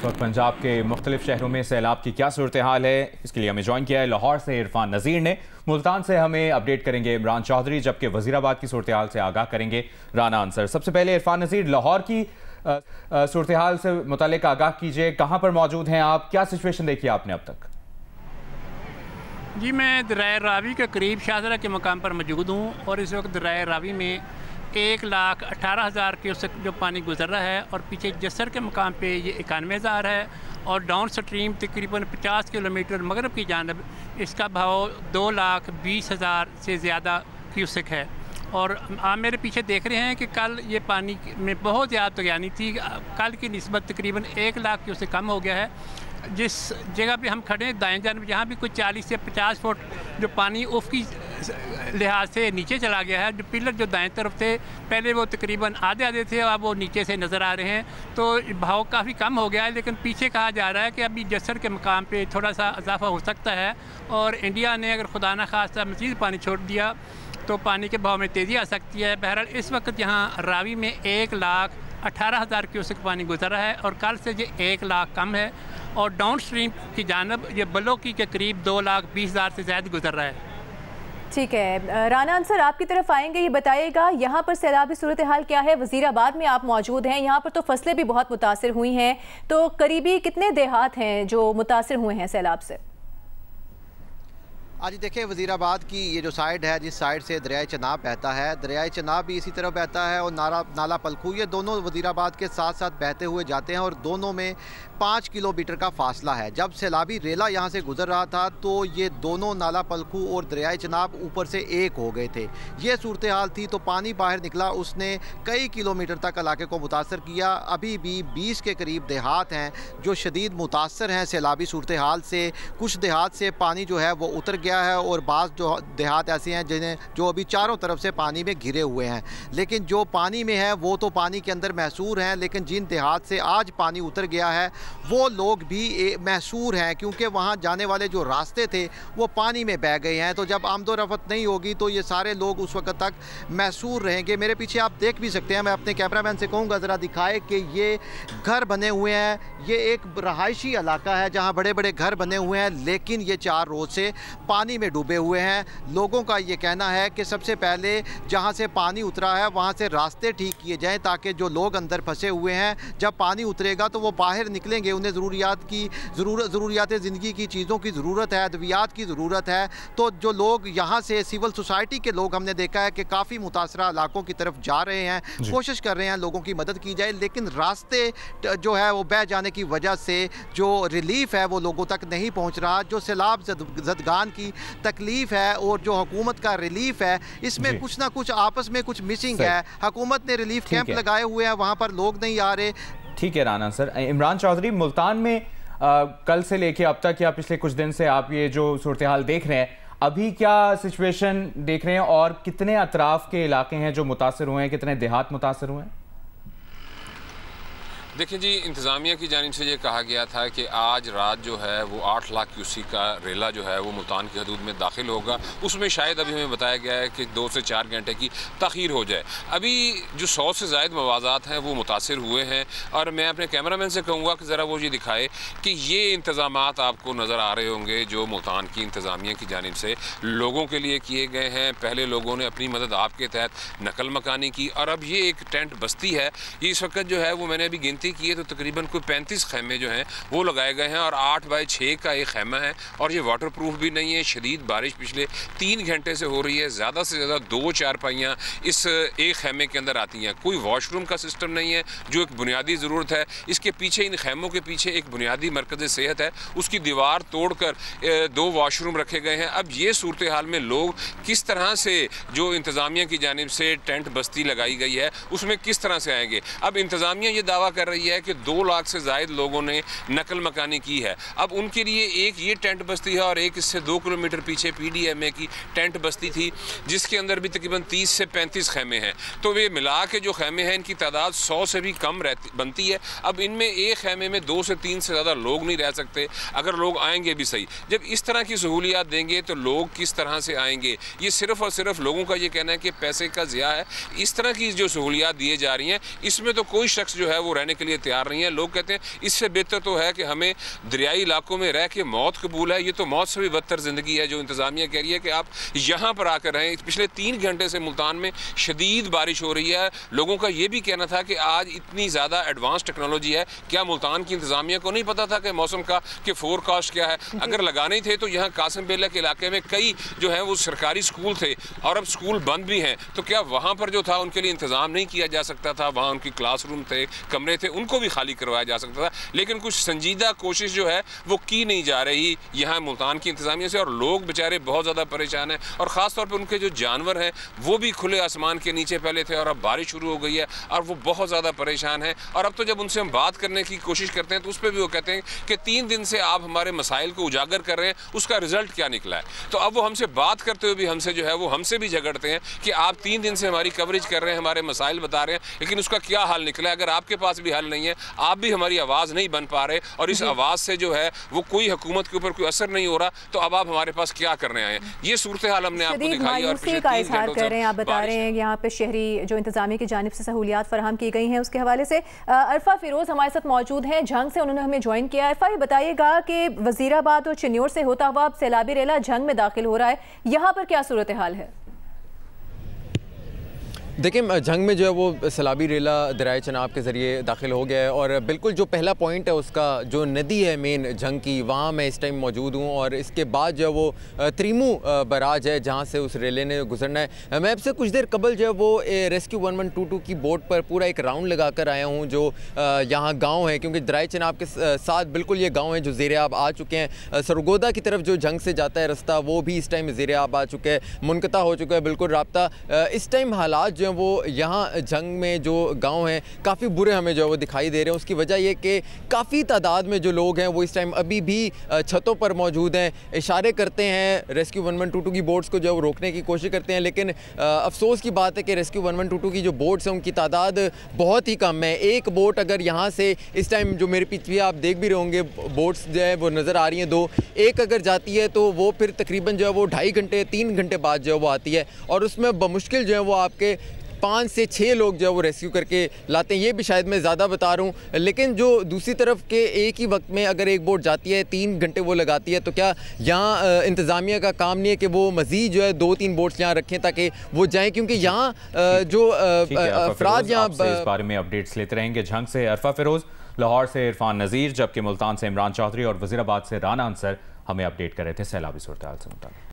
इस वक्त पंजाब के मुख्तलिफ शहरों में सैलाब की क्या सूरत हाल है, इसके लिए हमें ज्वाइन किया है लाहौर से इरफान नज़ीर ने। मुल्तान से हमें अपडेट करेंगे इमरान चौधरी, जबकि वजीराबाद की सूरत हाल से आगाह करेंगे राना अंसर। सबसे पहले इरफान नज़ीर, लाहौर की सूरत हाल से मुतालिक आगाह कीजिए, कहाँ पर मौजूद हैं आप, क्या सिचुएशन देखी आपने अब तक? जी, मैं दरिया रावी के करीब शाहजरा के मकाम पर मौजूद हूँ और इस वक्त दरिया रावी में 1,18,000 क्यूसेक जो पानी गुजर रहा है और पीछे जसर के मकाम पे ये 91,000 है और डाउन स्ट्रीम तकरीबन 50 किलोमीटर मगरब की जानब इसका भाव 2,20,000 से ज़्यादा क्यूसेक है। और आप मेरे पीछे देख रहे हैं कि कल ये पानी में बहुत ज़्यादा तगयानी थी, कल की निस्बत तकरीबन 1 लाख क्यूसेक कम हो गया है। जिस जगह पे हम खड़े हैं दाएं जानब, जहाँ भी कुछ 40 से 50 फुट जो पानी उफ़की लिहाज से नीचे चला गया है। जो पिलर जो दाएं तरफ थे पहले वो तकरीबन आधे थे, अब वो नीचे से नज़र आ रहे हैं, तो भाव काफ़ी कम हो गया है। लेकिन पीछे कहा जा रहा है कि अभी जसर के मकाम पे थोड़ा सा इजाफा हो सकता है और इंडिया ने अगर खुदा न खास्ता मज़ीद पानी छोड़ दिया तो पानी के भाव में तेज़ी आ सकती है। बहरहाल इस वक्त यहाँ रावी में 1,18,000 क्यूसेक पानी गुजर रहा है और कल से ये 1 लाख कम है और डाउन स्ट्रीम की जानब ये बलोकी के करीब 2,20,000 से ज़्यादा गुजर रहा है। ठीक है, राना अंसर आपकी तरफ आएंगे, ये बताइएगा यहाँ पर सैलाबी सूरत हाल क्या है? वजीराबाद में आप मौजूद हैं, यहाँ पर तो फसलें भी बहुत मुतासर हुई हैं, तो करीबी कितने देहात हैं जो मुतासर हुए हैं सैलाब से? आज देखिए वजीराबाद की ये जो साइड है, जिस साइड से दरियाए चनाब बहता है, दरियाए चनाब भी इसी तरफ बहता है और नाला पलखू, ये दोनों वजीराबाद के साथ साथ बहते हुए जाते हैं और दोनों में 5 किलोमीटर का फासला है। जब सैलाबी रेला यहाँ से गुजर रहा था तो ये दोनों नाला पलखू और दरियाए चनाब ऊपर से एक हो गए थे। ये सूरत हाल थी, तो पानी बाहर निकला, उसने कई किलोमीटर तक इलाके को मुतासर किया। अभी भी 20 के करीब देहात हैं जो शदीद मुतासर हैं सैलाबी सूरत हाल से। कुछ देहात से पानी जो है वो उतर गया है और बाज़ जो देहात ऐसे हैं जिन्हें जो अभी चारों तरफ से पानी में घिरे हुए हैं, लेकिन जो पानी में है वो तो पानी के अंदर महसूर हैं। लेकिन जिन देहात से आज पानी उतर गया है वो लोग भी महसूर हैं, क्योंकि वहाँ जाने वाले जो रास्ते थे वो पानी में बह गए हैं। तो जब आमदोरफ़त नहीं होगी तो ये सारे लोग उस वक्त तक महसूर रहेंगे। मेरे पीछे आप देख भी सकते हैं, मैं अपने कैमरामैन से कहूँगा ज़रा दिखाए कि ये घर बने हुए हैं। ये एक रहायशी इलाका है जहाँ बड़े बड़े घर बने हुए हैं, लेकिन ये 4 रोज़ से पानी में डूबे हुए हैं। लोगों का ये कहना है कि सबसे पहले जहाँ से पानी उतरा है वहाँ से रास्ते ठीक किए जाएं, ताकि जो लोग अंदर फंसे हुए हैं जब पानी उतरेगा तो वो बाहर निकलेंगे, उन्हें ज़रूरियात ज़िंदगी की चीज़ों की ज़रूरत है, अद्वियात की ज़रूरत है। तो जो लोग यहाँ से सिविल सोसाइटी के लोग हमने देखा है कि काफ़ी मुतासरा इलाकों की तरफ जा रहे हैं, कोशिश कर रहे हैं लोगों की मदद की जाए, लेकिन रास्ते जो है वो बह जाने की वजह से जो रिलीफ है वो लोगों तक नहीं पहुँच रहा। जो सैलाब ज़दगान की तकलीफ है और जो हुकूमत का रिलीफ है, इसमें कुछ ना कुछ आपस में कुछ मिसिंग है। हुकूमत ने रिलीफ कैंप लगाए हुए हैं, वहाँ पर लोग नहीं आ रहे। ठीक है राना सर। इमरान चौधरी, मुल्तान में कल से लेके अब तक या पिछले कुछ दिन से आप ये जो सूरत हाल देख रहे हैं, अभी क्या सिचुएशन देख रहे हैं और कितने अतराफ के इलाके हैं जो मुतासर हुए हैं, कितने देहात मुतासर हुए हैं? देखिए जी, इंतज़ामिया की जानिब से ये कहा गया था कि आज रात जो है वो 8 लाख क्यूसेक का रेला जो है वो मुल्तान की हदूद में दाखिल होगा। उसमें शायद अभी हमें बताया गया है कि 2 से 4 घंटे की तख़ीर हो जाए। अभी जो 100 से ज़ायद मवाज़ात हैं वो मुतासर हुए हैं और मैं अपने कैमरामैन से कहूँगा कि ज़रा वो ये दिखाए कि ये इंतज़ामात आपको नज़र आ रहे होंगे जो मुल्तान की इंतज़ामिया की जानिब से लोगों के लिए किए गए हैं। पहले लोगों ने अपनी मदद आपके तहत नकल मकानी की और अब ये एक टेंट बस्ती है। ये इस वक्त जो है वो मैंने अभी किए तो तकरीबन कोई 35 खैमे जो हैं वो लगाए गए हैं और 8 बाई 6 का एक खैमा है और ये वाटर प्रूफ भी नहीं है। शदीद बारिश पिछले 3 घंटे से हो रही है, ज़्यादा से ज़्यादा 2 चारपाइयाँ इस एक खैमे के अंदर आती हैं। कोई वॉशरूम का सिस्टम नहीं है जो एक बुनियादी ज़रूरत है। इसके पीछे, इन खैमों के पीछे एक बुनियादी मरकज़ सेहत है, उसकी दीवार तोड़ कर 2 वॉशरूम रखे गए हैं। अब ये सूरत हाल में लोग किस तरह से, जो इंतज़ामिया की जानिब से टेंट बस्ती लगाई गई है उसमें किस तरह से आएंगे? अब इंतज़ामिया ये दावा कर रही है कि 2 लाख से ज़ायद लोगों ने नकल मकानी की है। अब उनके लिए एक ये टेंट बस्ती है और एक इससे 2 किलोमीटर पीछे PDMA की टेंट बस्ती थी जिसके अंदर भी तकरीबन 30 से 35 खैमे हैं। तो वे मिला के जो खैमे हैं इनकी तादाद 100 से भी कम बनती है। अब इनमें एक खैमे में 2 से 3 से ज़्यादा लोग नहीं रह सकते, अगर लोग आएंगे भी सही। जब इस तरह की सहूलियात देंगे तो लोग किस तरह से आएंगे? ये सिर्फ़ और सिर्फ लोगों का ये कहना है कि पैसे का ज़िया है। इस तरह की जो सहूलियात दी जा रही हैं इसमें तो कोई शख्स जो है वो रहने के लिए तैयार नहीं है। लोग कहते हैं इससे बेहतर तो है कि हमें दरियाई इलाकों में रह के मौत कबूल है। ये तो मौत से भी बदतर ज़िंदगी है जो इंतज़ामिया कह रही है कि आप यहाँ पर आकर रहें। पिछले 3 घंटे से मुल्तान में शदीद बारिश हो रही है। लोगों का ये भी कहना था कि आज इतनी ज़्यादा एडवांस टेक्नोलॉजी है, क्या मुल्तान की इंतज़ामिया को नहीं पता था कि मौसम का कि फोरकास्ट क्या है? अगर लगाने थे तो यहाँ कासिम बेला के इलाके में कई जो है वो सरकारी स्कूल थे और अब स्कूल बंद भी हैं, तो क्या वहाँ पर जो था उनके लिए इंतज़ाम नहीं किया जा सकता था? वहाँ उनकी क्लासरूम थे, कमरे थे, उनको भी खाली करवाया जा सकता था। लेकिन कुछ संजीदा कोशिश जो है वो की नहीं जा रही यहाँ मुल्तान की इंतज़ामिया से, और लोग बेचारे बहुत ज़्यादा परेशान हैं। और ख़ास तौर पर उनके जो जानवर हैं वो भी खुले आसमान के नीचे पहले थे और अब बारिश शुरू हो गई है और वो बहुत ज़्यादा परेशान हैं। और अब तो जब उनसे हम बात करने की कोशिश करते हैं तो उस पर भी वो कहते हैं कि 3 दिन से आप हमारे मसाइल को उजागर कर रहे हैं, उसका रिजल्ट क्या निकला है? तो अब वो हमसे बात करते हुए भी हमसे जो है वो हमसे भी झगड़ते हैं कि आप 3 दिन से हमारी कवरेज कर रहे हैं, हमारे मसाइल बता रहे हैं, लेकिन उसका क्या हल निकला है? अगर आपके पास भी हल नहीं है, आप भी हमारी आवाज़ नहीं बन पा रहे और इस आवाज़ से जो है वो कोई हुकूमत के ऊपर कोई असर नहीं हो रहा, तो अब आप हमारे पास क्या करने आए हैं? ये सूरत हाल हमने आपको दिखाई और पिछले 3 घंटों से आप बता रहे हैं यहाँ पे शहरी जो इंतजामिया की जानिब से सहूलियात फराहम की गई हैं उसके हवाले से अरफा फिरोज हमारे साथ मौजूद हैं, झंग से उन्होंने हमें ज्वाइन किया। अरफा, ये बताइएगा कि वजीराबाद और चिन्योर से होता हुआ अब सैलाबी रेला झंग में दाखिल हो रहा है, यहाँ पर क्या सूरत हाल है? देखिए, झंग में जो है वो सैलाबी रेला दरियाए चनाब के ज़रिए दाखिल हो गया है और बिल्कुल जो पहला पॉइंट है उसका जो नदी है मेन झंग की, वहाँ मैं इस टाइम मौजूद हूँ। और इसके बाद जो है वो त्रीमू बराज है जहाँ से उस रेले ने गुजरना है। मैं आपसे कुछ देर कबल जो है वो रेस्क्यू 1122 की बोट पर पूरा एक राउंड लगा कर आया हूँ जो यहाँ गाँव है, क्योंकि दरियाए चनाब के साथ बिल्कुल ये गाँव है जो ज़ेर आब आ चुके हैं। सरगोदा की तरफ जो झंग से जाता है रास्ता वो भी इस टाइम ज़ेर आब आ चुका है, मुनक़ता हो चुका है बिल्कुल राब्ता। इस टाइम हालात जो है वो यहाँ झंग में जो गांव हैं काफ़ी बुरे हमें जो है वो दिखाई दे रहे हैं। उसकी वजह ये कि काफ़ी तादाद में जो लोग हैं वो इस टाइम अभी भी छतों पर मौजूद हैं, इशारे करते हैं रेस्क्यू 1122 की बोट्स को जो है वो रोकने की कोशिश करते हैं। लेकिन अफसोस की बात है कि रेस्क्यू 1122 की जो बोट्स हैं उनकी तादाद बहुत ही कम है। एक बोट अगर यहाँ से इस टाइम जो मेरे पीछे आप देख भी रहे होंगे बोट्स जो है वो नज़र आ रही हैं 2, एक अगर जाती है तो वो फिर तकरीबन जो है वो 2.5 घंटे 3 घंटे बाद जो है वो आती है और उसमें बमुश्किल जो है वो आपके 5 से 6 लोग जो है वो रेस्क्यू करके लाते हैं। ये भी शायद मैं ज़्यादा बता रहा हूँ, लेकिन जो दूसरी तरफ के एक ही वक्त में अगर एक बोट जाती है 3 घंटे वो लगाती है, तो क्या यहाँ इंतज़ामिया का काम नहीं है कि वो मज़ीद जो है 2-3 बोट्स यहाँ रखें ताकि वो जाएँ? क्योंकि यहाँ जो अफराद यहाँ इस बारे में अपडेट्स लेते रहेंगे। झंग से अरफा फिरोज, लाहौर से इरफान नज़ीर, जबकि मुल्तान से इमरान चौधरी और वज़ीराबाद से राना अंसर हमें अपडेट कर रहे थे सैलाबी सूरत हाल से मुताल्लिक़।